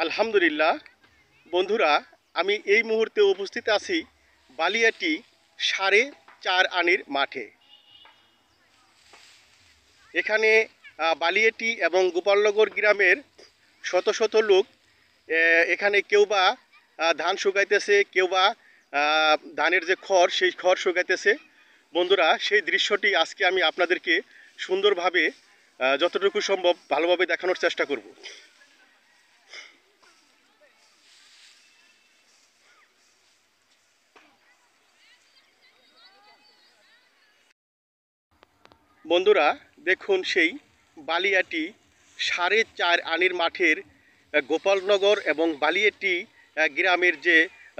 আলহামদুলিল্লাহ। বন্ধুরা, আমি এই মুহূর্তে উপস্থিত আছি বালিয়াটি 4.5 আনির মাঠে। এখানে বালিয়াটি এবং গোপালনগর গ্রামের শত শত লোক এখানে কেউ বা ধান শুকাইতেছে, কেউ বা ধানের যে খড় সেই খড় শুকাইতেছে। বন্ধুরা, সেই দৃশ্যটি আজকে আমি আপনাদেরকে সুন্দরভাবে যতটুকু সম্ভব ভালোভাবে দেখানোর চেষ্টা করব। বন্ধুরা দেখুন, সেই বালিয়াটি 4.5 আনির মাঠের গোপালনগর এবং বালিয়াটি গ্রামের যে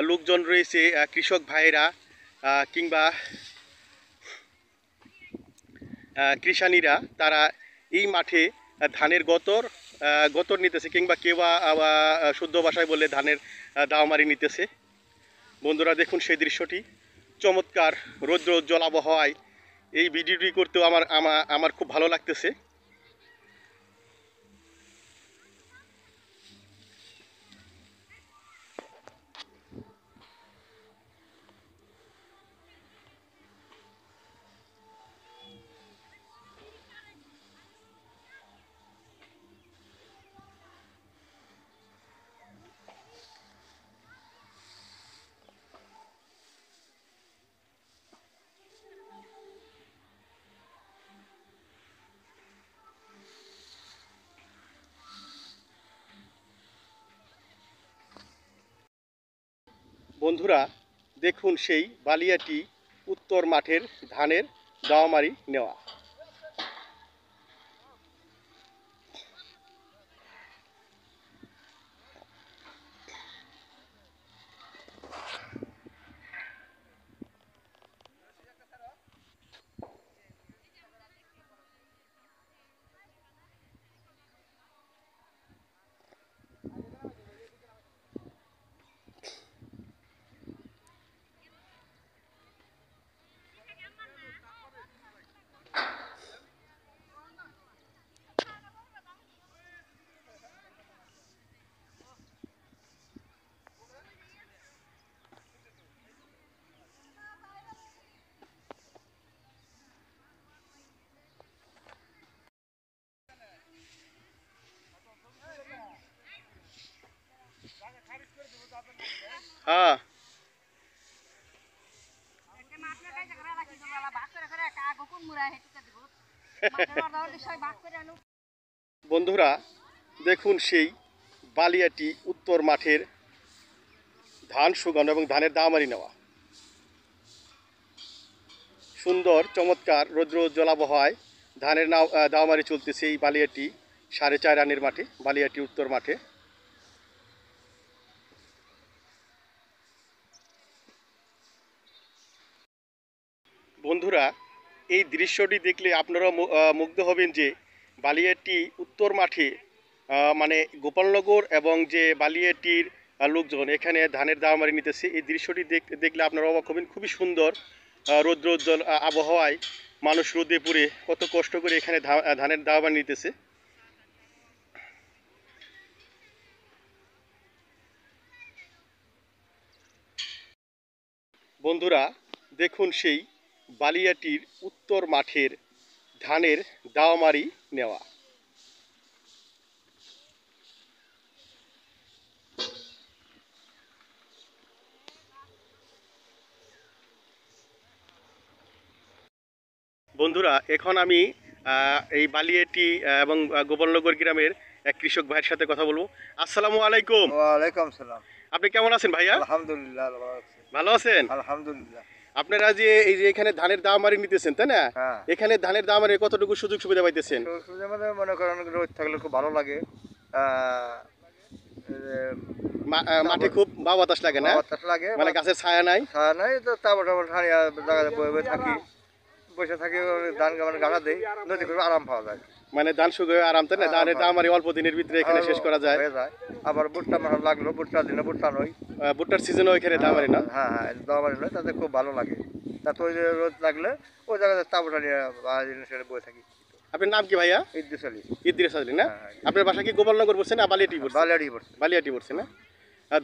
লোকজন রয়েছে, কৃষক ভাইয়েরা কিংবা কৃষানীরা, তারা এই মাঠে ধানের গতর নিতেছে, কিংবা কেউ শুদ্ধ ভাষায় বললে ধানের দাওমারি নিতেছে। বন্ধুরা দেখুন সেই দৃশ্যটি, চমৎকার রৌদ্র উজ্জ্বল আবহাওয়ায় এই ভিডিওটি করতেও আমার খুব ভালো লাগতেছে। বন্ধুরা দেখুন সেই বালিয়াটি উত্তর মাঠের ধানের দাওয়ামারি নেওয়া। হ্যাঁ, বন্ধুরা দেখুন সেই বালিয়াটি উত্তর মাঠের ধান শুকানো এবং ধানের দাওয়ামারি নেওয়া। সুন্দর চমৎকার রৌদ্র উজ্জ্বল আবহাওয়ায় ধানের দাওয়ামারি চলতেছে এই বালিয়াটি 4.5 আনির মাঠে, বালিয়াটি উত্তর মাঠে। বন্ধুরা, এই দৃশ্যটি দেখলে আপনারা মুগ্ধ হবেন যে বালিয়াটি উত্তর মাঠে মানে গোপালনগর এবং যে বালিয়াটির লোকজন এখানে ধানের দাওয়ামারি নিতেছে। এই দৃশ্যটি দেখলে আপনারা অবাক হবেন। খুবই সুন্দর রৌদ্রোজ্জ্বল আবহাওয়ায় মানুষ রোদে পুড়ে কত কষ্ট করে এখানে ধানের দাওয়ামারি নিতেছে। বন্ধুরা দেখুন সেই বালিয়াটির উত্তর মাঠের ধানের দাওয়ামারি নেওয়া। বন্ধুরা এখন আমি এই বালিয়াটি এবং গোপালনগর গ্রামের এক কৃষক ভাইয়ের সাথে কথা বলবো। আসসালামু আলাইকুম। ওয়ালাইকুম সালাম। আপনি কেমন আছেন ভাইয়া? আলহামদুলিল্লাহ ভালো আছেন? আলহামদুলিল্লাহ। আপনারা যে এই যে এখানে ধানের দাওয়ামারি নিতেছেন, তাই না? এখানে ধানের দাওয়ামারি কতটুকু সুযোগ সুবিধা পাইতেছেন? মনে করেন রোদ থাকলে খুব ভালো লাগে, মাঠে খুব বাতাস লাগে না? বাতাস লাগে, মানে গাছের ছায়া নাই? ছায়া নাই তো তারপর জায়গায় বয়ে থাকি, বসে থাকি, ধান গাড়া দেই, নদী করে আরাম পাওয়া যায়। মানে ধান শুকিয়ে আরাম, তাই না? ধানের দাওয়ামারি অল্প দিনের ভিতরে এখানে শেষ করা যায়। আবার ভুট্টা লাগলো, ভুট্টার দিনে ভুট্টা নই, ভুট্টার সিজনও এখানে দাওয়ামারি না? হ্যাঁ হ্যাঁ, দাওয়ামারি নয়, তাতে খুব ভালো লাগে। তাতে ওই যে রোদ লাগলে ওই জায়গায় তাবুটা নিয়ে বয়ে থাকি। আপনার নাম কি ভাইয়া? ইদ্রিস আলী। ইদ্রিস আলী না? হ্যাঁ, আপনার বাসা কি গোপালনগর পড়ছে না বালিয়াটি পড়ছে? বালিয়াড়ি পড়ছে। বালিয়াটি পড়ছে না?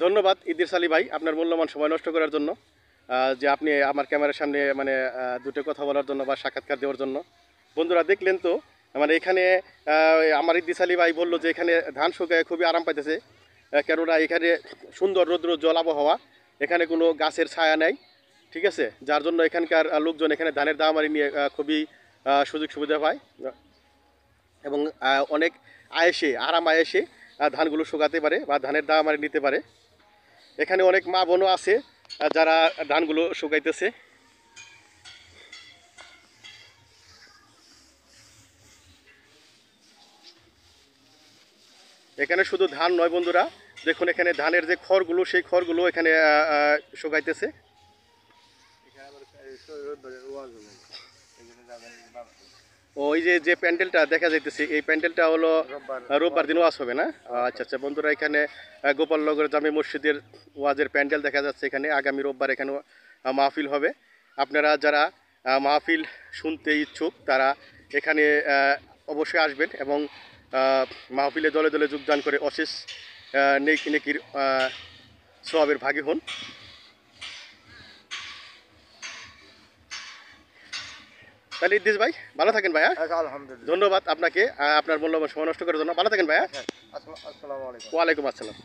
ধন্যবাদ ইদ্রিস আলী ভাই আপনার মূল্যবান সময় নষ্ট করার জন্য, যে আপনি আমার ক্যামেরার সামনে মানে দুটো কথা বলার জন্য বা সাক্ষাৎকার দেওয়ার জন্য। বন্ধুরা দেখলেন তো, মানে এখানে আমার ইদ্রিস আলী ভাই বললো যে এখানে ধান শুকায় খুবই আরাম পাইতেছে, কেননা এখানে সুন্দর রৌদ্র জল আবহাওয়া, এখানে কোনো গাছের ছায়া নেই, ঠিক আছে, যার জন্য এখানকার লোকজন এখানে ধানের দামারি নিয়ে খুবই সুযোগ সুবিধা পায় এবং অনেক আয়েসে আরাম আয়েসে ধানগুলো শুকাতে পারে বা ধানের দামারি নিতে পারে। এখানে অনেক মা বোনও আছে যারা ধানগুলো শুকাইতেছে। এখানে শুধু ধান নয় বন্ধুরা, দেখুন এখানে ধানের যে খড়গুলো সেই খড়গুলো এখানে শুকাইতেছে। ওই যে যে প্যান্ডেলটা দেখা যাইতেছে এই প্যান্ডেলটা হলো রোববার দিন ওয়াজ হবে না? আচ্ছা আচ্ছা বন্ধুরা, এখানে গোপালনগর জামে মসজিদের ওয়াজের প্যান্ডেল দেখা যাচ্ছে। এখানে আগামী রোববার এখানে মাহফিল হবে। আপনারা যারা মাহফিল শুনতে ইচ্ছুক তারা এখানে অবশ্যই আসবেন এবং মাহফিলে দলে দলে যোগদান করে অশেষ নেকির সওয়াবের ভাগী হন। তাহলে ইদ্রিস ভাই ভালো থাকেন ভাইয়া। আচ্ছা, আলহামদুলিল্লাহ। ধন্যবাদ আপনাকে আপনার মূল্যবান সময় নষ্ট করার জন্য। ভালো থাকেন ভাইয়া। আসসালামু আলাইকুম। ওয়ালাইকুম আসসালাম।